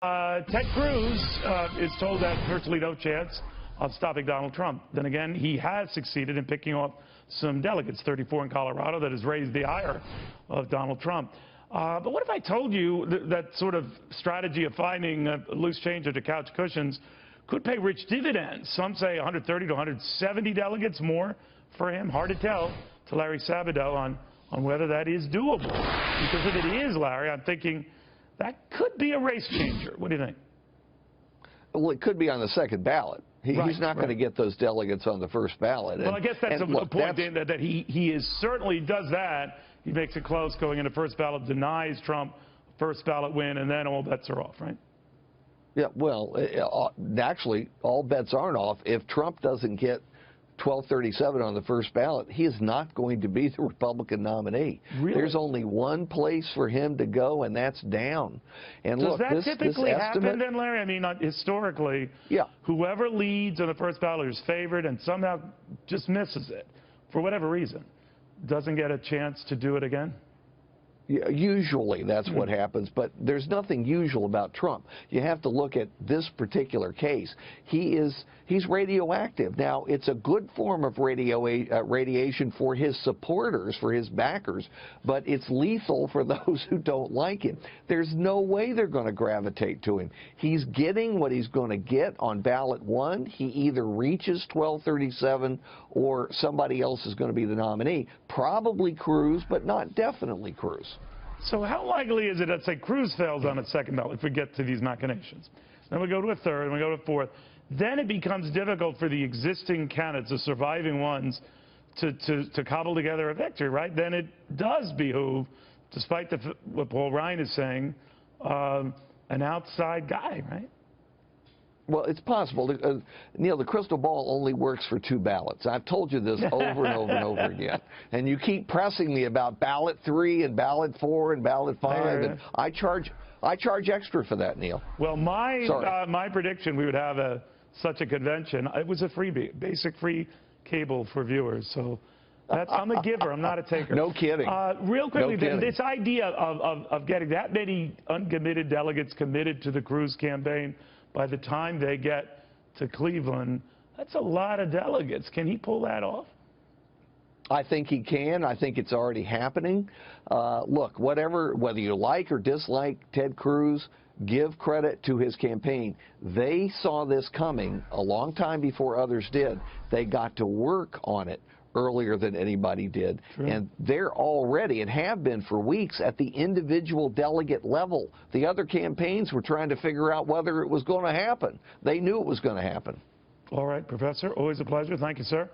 Ted Cruz is told that virtually no chance of stopping Donald Trump. Then again, he has succeeded in picking off some delegates, 34 in Colorado, that has raised the ire of Donald Trump. But what if I told you that sort of strategy of finding loose change under couch cushions could pay rich dividends? Some say 130 to 170 delegates more for him. Hard to tell to Larry Sabato on whether that is doable. Because if it is, Larry, I'm thinking that could be a race changer. What do you think? Well, it could be on the second ballot. He's not going to get those delegates on the first ballot. Well, I guess that's a point that he is certainly does that. He makes it close going into first ballot, denies Trump first ballot win, and then all bets are off, right? Yeah, well, actually, all bets aren't off. If Trump doesn't get 1237 on the first ballot, he is not going to be the Republican nominee. Really? There's only one place for him to go, and that's down. And does look, that this typically happen estimate, then, Larry? I mean, historically, yeah, whoever leads on the first ballot is favored and somehow just misses it for whatever reason, doesn't get a chance to do it again? Usually that's what happens, but there's nothing usual about Trump. You have to look at this particular case. He's radioactive. Now, it's a good form of radiation for his supporters, for his backers, but it's lethal for those who don't like him. There's no way they're going to gravitate to him. He's getting what he's going to get on ballot one. He either reaches 1237 or somebody else is going to be the nominee. Probably Cruz, but not definitely Cruz. So how likely is it that, say, Cruz fails on its second ballot if we get to these machinations? Then we go to a third, and we go to a fourth. Then it becomes difficult for the existing candidates, the surviving ones, to cobble together a victory, right? Then it does behoove, despite what Paul Ryan is saying, an outside guy, right? Well, it's possible. Neil, the crystal ball only works for two ballots. I've told you this over and over and over again. And you keep pressing me about ballot 3 and ballot 4 and ballot 5. And I charge extra for that, Neil. Well, my prediction, we would have such a convention. It was a freebie, basic free cable for viewers. So I'm a giver. I'm not a taker. No kidding. Real quickly, no kidding. This idea of getting that many uncommitted delegates committed to the Cruz campaign by the time they get to Cleveland, that's a lot of delegates. Can he pull that off? I think he can. I think it's already happening. Look, whether you like or dislike Ted Cruz, give credit to his campaign. They saw this coming a long time before others did. They got to work on it earlier than anybody did. True. And they're already, and have been for weeks, at the individual delegate level. The other campaigns were trying to figure out whether it was going to happen. They knew it was going to happen. All right, Professor, always a pleasure. Thank you, sir.